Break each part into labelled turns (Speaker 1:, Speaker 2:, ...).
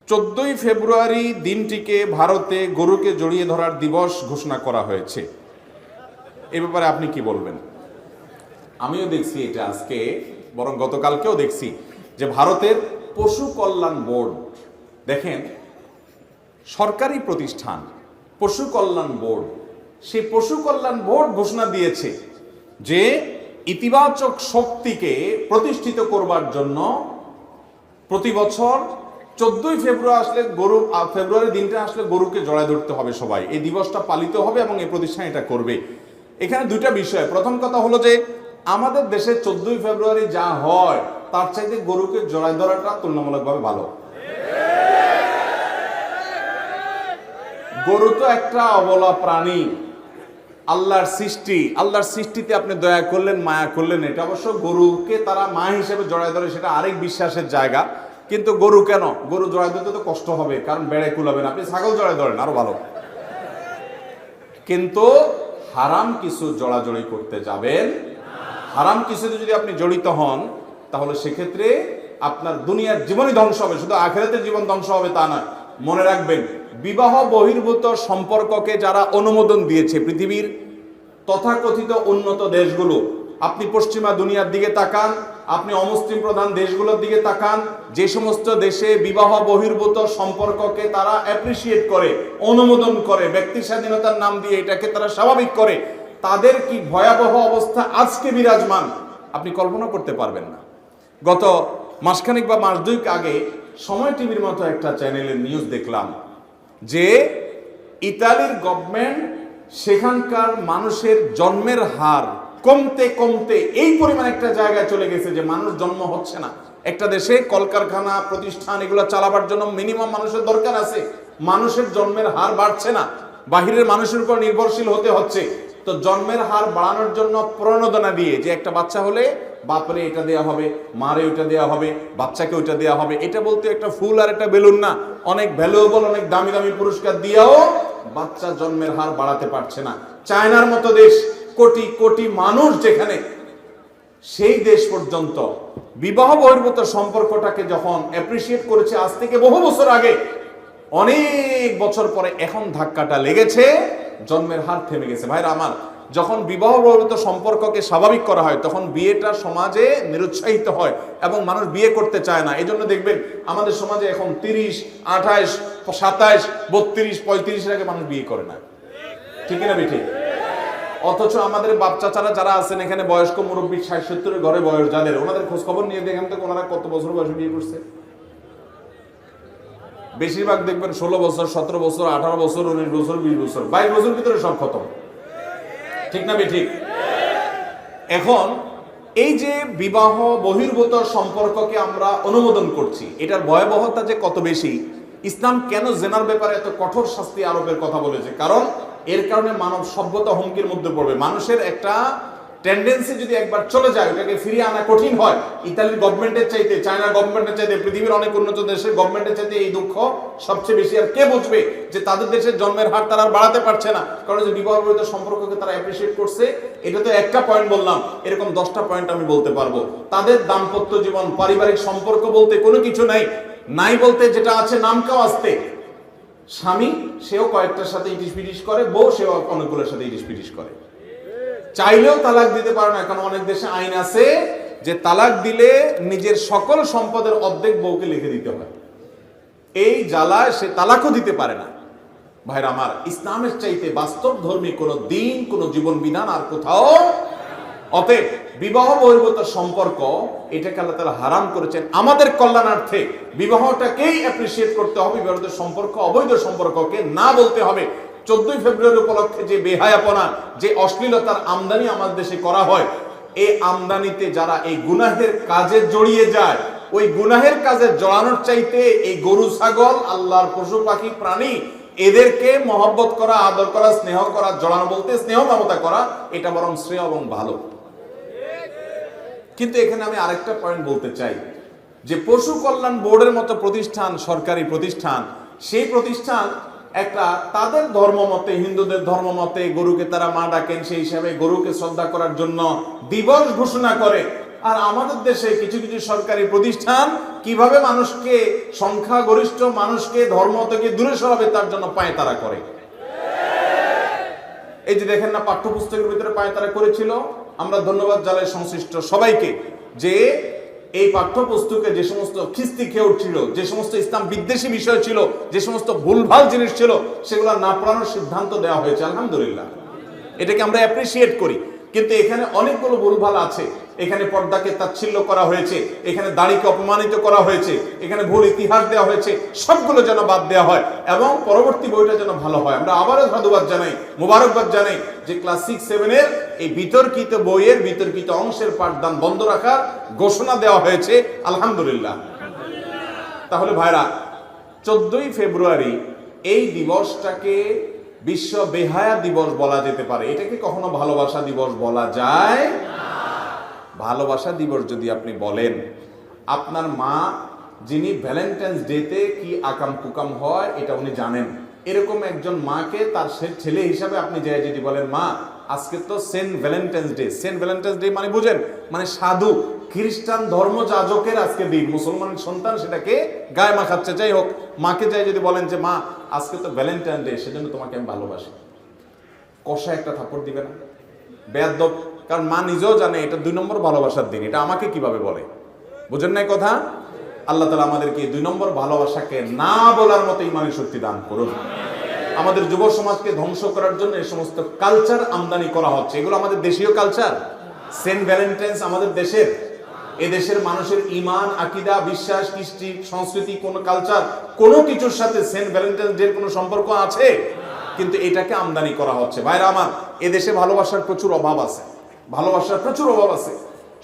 Speaker 1: 14ই ফেব্রুয়ারি দিনটিকে ভারতে গরুকে জড়িয়ে ধরার দিবস ঘোষণা করা হয়েছে। এ ব্যাপারে আপনি কি বলবেন? আমিও দেখছি এটা আজকে, বরং গতকালকেও দেখছি যে ভারতের পশু কল্যাণ বোর্ড, দেখেন সরকারি প্রতিষ্ঠান পশু কল্যাণ বোর্ড, সেই পশু কল্যাণ বোর্ড ঘোষণা দিয়েছে যে ইতিবাচক শক্তিকে প্রতিষ্ঠিত করবার জন্য প্রতি বছর 14ই ফেব্রুয়ারি দিনটা আসলে গরুকে জড়ায় ধরতে হবে, সবাই এই দিবসটা পালিত হবে এবং এই প্রতিষ্ঠান এটা করবে। এখানে দুইটা বিষয়। প্রথম কথা হলো যে আমাদের দেশে 14ই ফেব্রুয়ারি যা হয় তার চাইতে গরুকে জড়ায় ধরাটা তুলনামূলকভাবে ভালো। গরু তো একটা অবলা প্রাণী, আল্লাহর সৃষ্টি। আল্লাহর সৃষ্টিতে আপনি দয়া করলেন, মায়া করলেন, এটা অবশ্য গরুকে তারা মা হিসেবে জড়ায় ধরে, সেটা আরেক বিশ্বাসের জায়গা। কিন্তু গরু কেন? গরু জড়ায় ধরতে তো কষ্ট হবে, কারণ বেড়ে কুলাবেন। আপনি ছাগল জড়ায় ধরেন, আরো ভালো। কিন্তু হারাম কিছু জড়াজড়ি করতে যাবেন, হারাম কিছুতে যদি আপনি জড়িত হন তাহলে সেক্ষেত্রে আপনার দুনিয়ার জীবনই ধ্বংস হবে, শুধু আখিরাতের জীবন ধ্বংস হবে তা নয়। মনে রাখবেন, বিবাহ বহির্ভূত সম্পর্ককে যারা অনুমোদন দিয়েছে পৃথিবীর তথাকথিত উন্নত দেশগুলো, আপনি পশ্চিমা দুনিয়ার দিকে তাকান, আপনি অমুসলিম প্রধান দেশগুলোর দিকে তাকান, যে সমস্ত দেশে বিবাহ বহির্ভূত সম্পর্ককে তারা অ্যাপ্রিসিয়েট করে, অনুমোদন করে, ব্যক্তি স্বাধীনতার নাম দিয়ে এটাকে তারা স্বাভাবিক করে, তাদের কি ভয়াবহ অবস্থা আজকে বিরাজমান আপনি কল্পনা করতে পারবেন না। গত মাসখানেক বা মাস দুয়েক আগে সময় টিভির মতো একটা চ্যানেলের নিউজ দেখলাম যে ইতালির গভর্নমেন্ট সেখানকার মানুষের জন্মের হার কমতে কমতে এই পরিমাণ একটা জায়গায় চলে গেছে যে মানুষ জন্ম হচ্ছে না। একটা দেশে কলকারখানা প্রতিষ্ঠান এগুলো চালাবার জন্য মিনিমাম মানুষের দরকার আছে, মানুষের জন্মের হার বাড়ছে না, বাহিরের মানুষের উপর নির্ভরশীল হতে হচ্ছে। তো জন্মের হার বাড়ানোর জন্য প্রণোদনা দিয়ে যে একটা বাচ্চা হলে বাপরে এটা দেওয়া হবে, মারে ওইটা দেওয়া হবে, বাচ্চাকে ওইটা দেওয়া হবে, এটা বলতে একটা ফুল আর একটা বেলুন না, অনেক ভ্যালুয়েবল, অনেক দামি দামি পুরস্কার দিয়েও বাচ্চা জন্মের হার বাড়াতে পারছে না। চায়নার মতো দেশ, কোটি কোটি মানুষ যেখানে, সেই দেশ পর্যন্ত বিবাহ বহির্ভূত সম্পর্কটাকে যখন অ্যাপ্রিসিয়েট করেছে আজ থেকে বহু বছর আগে, অনেক বছর পরে এখন ধাক্কাটা লেগেছে, জন্মের হার থেমে গেছে। ভাইরা আমার, যখন বিবাহ বহির্ভূত সম্পর্ককে স্বাভাবিক করা হয় তখন বিয়েটা সমাজে নিরুৎসাহিত হয় এবং মানুষ বিয়ে করতে চায় না। এই জন্য দেখবেন আমাদের সমাজে এখন 30, 28, 27, 32, 35 আগে মানুষ বিয়ে করে না, ঠিক না বেঠিক? অথচ আমাদের বাপ চাচারা যারা আছেন এখানে, বয়স্ক মুরব্বী 60-70 ঘরে বয়স যাদের, ওনাদের খোঁজ খবর নিয়ে দেখেন তো ওনারা কত বছর বয়সে বিয়ে করছে। বেশিরভাগ দেখবেন 16 বছর, 17 বছর, 18 বছর, 19 বছর, 20 বছর, 22 বছর ভিতরে সব খতম, ঠিক না বেঠিক? এখন এই যে বিবাহ বহির্ভূত সম্পর্ককে আমরা অনুমোদন করছি, এটার ভয়াবহতা যে কত বেশি। ইসলাম কেন জেনার ব্যাপারে এত কঠোর শাস্তি আরোপের কথা বলেছে? কারণ এর কারণে মানব সভ্যতা হুমকির মধ্যে পড়বে। মানুষের একটা টেন্ডেন্সি যদি একবার চলে যায় ওটাকে ফিরিয়ে আনা কঠিন হয়। ইতালির গভর্নমেন্টের চাইতে, চায়নার গভর্নমেন্টের চাইতে, পৃথিবীর অনেক উন্নত দেশের গভর্নমেন্টের চাইতে এই দুঃখ সবচেয়ে বেশি। আর কে বুঝবে যে তাদের দেশের জন্মের হার তারা বাড়াতে পারছে না, কারণ যে বিবাহ বহির্ভূত সম্পর্ককে তারা অ্যাপ্রিসিয়েট করছে। এটা তো একটা পয়েন্ট বললাম, এরকম 10টা পয়েন্ট আমি বলতে পারবো। তাদের দাম্পত্য জীবন, পারিবারিক সম্পর্ক বলতে কোনো কিছু নাই বলতে যেটা আছে নামকাও আসতে, স্বামী সেও কয়েকটার সাথে ইটিস পিটিস করে, বউ সেও অনেকগুলোর সাথে ইটিস পিটিস করে, চাইলেও তালাক দিতে পারে না। এখন অনেক দেশে আইন আছে যে তালাক দিলে নিজের সকল সম্পদের অর্ধেক বউকে লিখে দিতে হয়। এই জ্বালায় সে তালাকও দিতে পারে না। ভাইরা আমার, ইসলামের চাইতে বাস্তব ধর্মী কোনো দিন, কোনো জীবন বিধান আর কোথাও। অতএব বিবাহ বহির্ভূত সম্পর্ক এটাকে আল্লাহ তাআলা হারাম করেছেন আমাদের কল্যাণার্থে। বিবাহটাকেই অ্যাপ্রিসিয়েট করতে হবে, বিবাহিত সম্পর্ক, অবৈধ সম্পর্ককে না বলতে হবে। 14ই ফেব্রুয়ারি উপলক্ষে যে বেহায়াপনা, যে অশ্লীলতার আমদানি আমাদের দেশে করা হয়, এই আমদানিতে যারা এই গুনাহের কাজে জড়িয়ে যায়, ওই গুনাহের কাজে জড়ানোর চাইতে এই গরু ছাগল, আল্লাহর পশু পাখি প্রাণী, এদেরকে মহব্বত করা, আদর করা, স্নেহ করা, জড়ানো বলতে স্নেহ মমতা করা, এটা বরং শ্রেয় এবং ভালো। কিন্তু এখানে আমি আরেকটা পয়েন্ট বলতে চাই যে পশু কল্যাণ বোর্ডের মতো প্রতিষ্ঠান, সরকারি প্রতিষ্ঠান, সেই প্রতিষ্ঠান একটা তাদের ধর্ম মতে, হিন্দুদের ধর্ম মতে গরুকে তারা মা ডাকেন, সেই হিসাবে গরুকে শ্রদ্ধা করার জন্য দিবস ঘোষণা করে। আর আমাদের দেশে কিছু কিছু সরকারি প্রতিষ্ঠান কিভাবে মানুষকে, সংখ্যাগরিষ্ঠ মানুষকে ধর্ম থেকে দূরে সরাবে তার জন্য পায়তারা করে। এই যে দেখেন না, পাঠ্যপুস্তকের ভিতরে পায়তারা করেছিল। আমরা ধন্যবাদ জানাই সংশ্লিষ্ট সবাইকে যে এই পাঠ্যপুস্তকে যে সমস্ত খিস্তি খেয়ে উঠছিল, যে সমস্ত ইসলাম বিদ্বেষী বিষয় ছিল, যে সমস্ত ভুলভাল জিনিস ছিল, সেগুলো না পড়ানোর সিদ্ধান্ত দেওয়া হয়েছে। আলহামদুলিল্লাহ, এটাকে আমরা অ্যাপ্রিসিয়েট করি। কিন্তু এখানে অনেকগুলো ভুলভাল আছে। এখানে পর্দাকে তাচ্ছিল্য করা হয়েছে, এখানে দাড়িকে অপমানিত করা হয়েছে, এখানে ভুল ইতিহাস দেওয়া হয়েছে। সবগুলো যেন বাদ দেওয়া হয় এবং পরবর্তী বইটা যেন ভালো হয়। আমরা আবারও সাধুবাদ জানাই, মোবারকবাদ জানাই যে ক্লাস 6-7 এই বিতর্কিত বইয়ের বিতর্কিত অংশের পাঠদান বন্ধ রাখার ঘোষণা দেওয়া হয়েছে। আলহামদুলিল্লাহ। তাহলে ভাইরা, 14ই ফেব্রুয়ারি এই দিবসটাকে বিশ্ব বেহায়া দিবস বলা যেতে পারে। এটাকে কখনো ভালোবাসা দিবস বলা যায়? ভালোবাসা দিবস যদি আপনি বলেন, আপনার মা যিনি ভ্যালেন্টাইন্স ডেতে কি আকাম কুকাম হয় এটা উনি জানেন। এরকম একজন মাকে তার ছেলে হিসাবে আপনি যাই যদি বলেন, মা আজকে তো Saint Valentine's Day. Saint Valentine's Day মানে বুঝেন, মানে সাধু খ্রিস্টান ধর্মযাজকের আজকে দিন, মুসলমানের সন্তান সেটাকে গায়ে মাখাচ্ছে। যাই হোক, মাকে যাই যদি বলেন যে মা আজকে তো ভ্যালেন্টাইন ডে, সেজন্য তোমাকে আমি ভালোবাসি, কষা একটা থাপ্পড় দিবে না? বেয়াদব। কারণ মা নিজেও জানে এটা 2 নম্বর ভালোবাসার দিন, এটা আমাকে কিভাবে বলে। বুঝেন নাই কথা? আল্লাহ তাআলা আমাদেরকে 2 নম্বর ভালোবাসাকে না বলার মতো ইমানের শক্তি দান করুন। আমাদের যুব সমাজকে ধ্বংস করার জন্য এই সমস্ত কালচার আমদানি করা হচ্ছে। এগুলো আমাদের দেশীয় কালচার। সেন্ট ভ্যালেন্টাইন্স আমাদের দেশের, এদেশের মানুষের ইমান, আকিদা, বিশ্বাস, কৃষ্টি, সংস্কৃতি, কোন কালচার, কোনো কিছুর সাথে সেন্ট ভ্যালেন্টাইন্স ডে কোনো সম্পর্ক আছে? কিন্তু এটাকে আমদানি করা হচ্ছে। ভাইরা আমার, এদেশে ভালোবাসার প্রচুর অভাব আছে, ভালোবাসার প্রচুর অভাব আছে।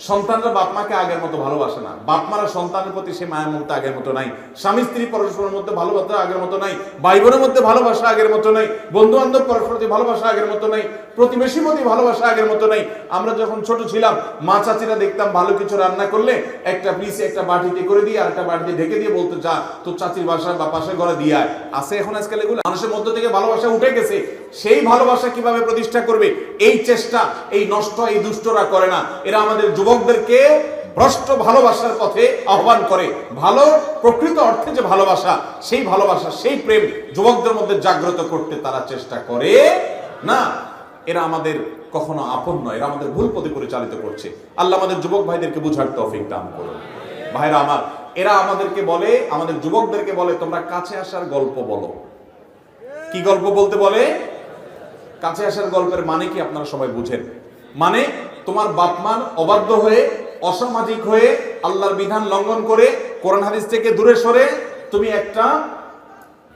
Speaker 1: সন্তানরা বাপ মাকে আগের মতো ভালোবাসে না, বাপ মারা সন্তানের প্রতি সে মায়ের মতো আগের মতো নাই, স্বামী স্ত্রী পরস্পরের মধ্যে ভালোবাসা আগের মতো নাই, ভাই বোনের মধ্যে ভালোবাসা আগের মতো নাই, বন্ধু বান্ধব পরস্পরের ভালোবাসা আগের মতো নাই, প্রতিবেশীর মধ্যে ভালোবাসা আগের মতো নাই। আমরা যখন ছোট ছিলাম, মা চাচিরা দেখতাম ভালো কিছু রান্না করলে একটা পিসে একটা বাটিতে করে দিয়ে আর একটা বাটিতে ঢেকে দিয়ে বলতো, যা তোর চাচির বাসা বা পাশের ঘরে দিয়ে আয়। আছে এখন আজকাল এগুলো? মানুষের মধ্য থেকে ভালোবাসা উঠে গেছে। সেই ভালোবাসা কিভাবে প্রতিষ্ঠা করবে, এই চেষ্টা এই নষ্ট এই দুষ্টরা করে না। এরা আমাদের যুবকদেরকে ভ্রষ্ট ভালোবাসার পথে আহ্বান করে। ভালো প্রকৃত অর্থে যে ভালোবাসা, সেই ভালোবাসা, সেই প্রেম যুবকদের মধ্যে জাগ্রত করতে তারা চেষ্টা করে না। এরা আমাদের কখনো আপন নয়, এরা আমাদের ভুল পথে পরিচালিত করছে। আল্লাহ আমাদের যুবক ভাইদেরকে বুঝার তৌফিক দান করুন। ভাইরা আমার, এরা আমাদেরকে বলে, আমাদের যুবকদেরকে বলে, তোমরা কাছে আসার গল্প বলো। কি গল্প বলতে বলে? কাছে আসার গল্পের মানে কি আপনারা সবাই বুঝেন? মানে তোমার বাপ মার অবাধ্য হয়ে, অসামাজিক হয়ে, আল্লাহর বিধান লঙ্ঘন করে, কোরআন হাদিস থেকে দূরে সরে তুমি একটা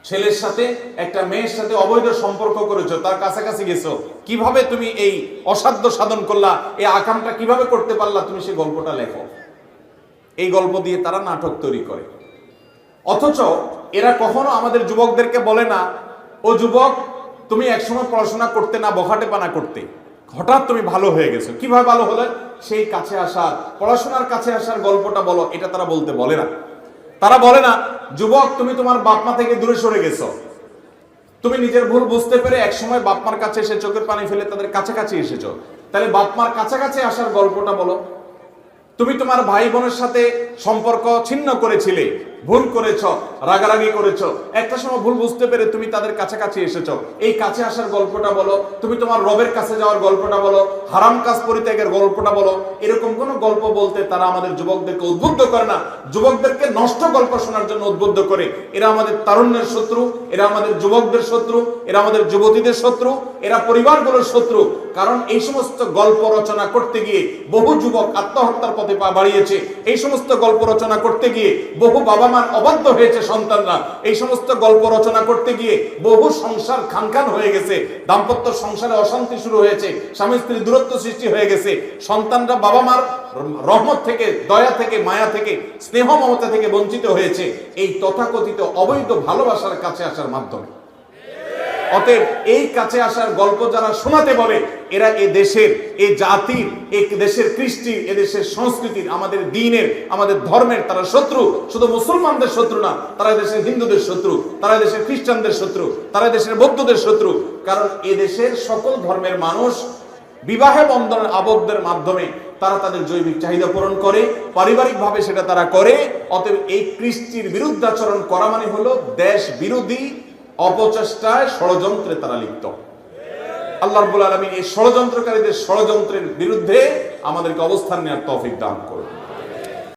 Speaker 1: ছেলের সাথে, একটা মেয়ের সাথে অবৈধ সম্পর্ক করেছো, তার কাছাকাছি গেছো। কিভাবে তুমি এই অসাধ্য সাধন করলা, এই আকামটা কিভাবে করতে পারলা, তুমি সেই গল্পটা লেখো। এই গল্প দিয়ে তারা নাটক তৈরি করে। অথচ এরা কখনো আমাদের যুবকদেরকে বলে না, ও যুবক তুমি একসময় পড়াশোনা করতে না, বখাটে পানা করতে, হঠাৎ তুমি ভালো হয়ে গেছো। কিভাবে ভালো হলে? সেই কাছে আসার, পড়াশোনার কাছে আসার গল্পটা বলো। এটা তারা বলে না। তারা বলে না, যুবক তুমি তোমার বাপ মা থেকে দূরে সরে গেছো, তুমি নিজের ভুল বুঝতে পেরে একসময় বাপ মার কাছে এসে চোখের পানি ফেলে তাদের কাছাকাছি এসেছো, তাহলে বাপ মার কাছাকাছি আসার গল্পটা বলো। তুমি তোমার ভাই বোনের সাথে সম্পর্ক ছিন্ন করেছিলে, ভুল করেছো, রাগারাগি করেছো, একটা সময় ভুল বুঝতে পেরে তুমি তাদের কাছাকাছি এসেছো, এই কাছে আসার গল্পটা বলো। তুমি তোমার রবের কাছে যাওয়ার গল্পটা বলো, হারাম কাজ পরিত্যাগের গল্পটা বলো। এরকম কোন গল্প বলতে তারা আমাদের যুবকদেরকে উদ্বুদ্ধ করে না, যুবকদেরকে নষ্ট গল্প শোনার জন্য উদ্বুদ্ধ করে। এরা আমাদের তারুণ্যের শত্রু, এরা আমাদের যুবকদের শত্রু, এরা আমাদের যুবতীদের শত্রু, এরা পরিবারগুলোর শত্রু। কারণ এই সমস্ত গল্প রচনা করতে গিয়ে বহু যুবক আত্মহত্যার পথে পা বাড়িয়েছে। এই সমস্ত গল্প রচনা করতে গিয়ে বহু বাবা মার অবাধ্য হয়েছে সন্তানরা। এই সমস্ত গল্প রচনা করতে গিয়ে বহু সংসার খানখান হয়ে গেছে, দাম্পত্য সংসারে অশান্তি শুরু হয়েছে, স্বামী স্ত্রী দূরত্ব সৃষ্টি হয়ে গেছে। সন্তানরা বাবা মার রহমত থেকে, দয়া থেকে, মায়া থেকে, স্নেহ মমতা থেকে বঞ্চিত হয়েছে এই তথাকথিত অবৈধ ভালোবাসার কাছে আসার মাধ্যমে। অতএব এই কাছে আসার গল্প যারা শোনাতে বলে, এরা এ দেশের, এ জাতির, এ দেশের কৃষ্টির, এ দেশের সংস্কৃতির, আমাদের দ্বীনের, আমাদের ধর্মের তারা শত্রু। শুধু মুসলমানদের শত্রু না, তারা দেশের হিন্দুদের শত্রু, তারা দেশের খ্রিস্টানদের শত্রু, তারা দেশের বৌদ্ধদের শত্রু। কারণ এ দেশের সকল ধর্মের মানুষ বিবাহে বন্ধনের আবদ্ধের মাধ্যমে তারা তাদের জৈবিক চাহিদা পূরণ করে, পারিবারিকভাবে সেটা তারা করে। অতএব এই কৃষ্টির বিরুদ্ধাচরণ করা মানে হলো দেশ বিরোধী অপচেষ্টায়, ষড়যন্ত্রে তারা লিপ্ত। আল্লাহ রাব্বুল আলামিন এই ষড়যন্ত্রকারীদের ষড়যন্ত্রের বিরুদ্ধে আমাদেরকে অবস্থান নেওয়ার তৌফিক দান করুন।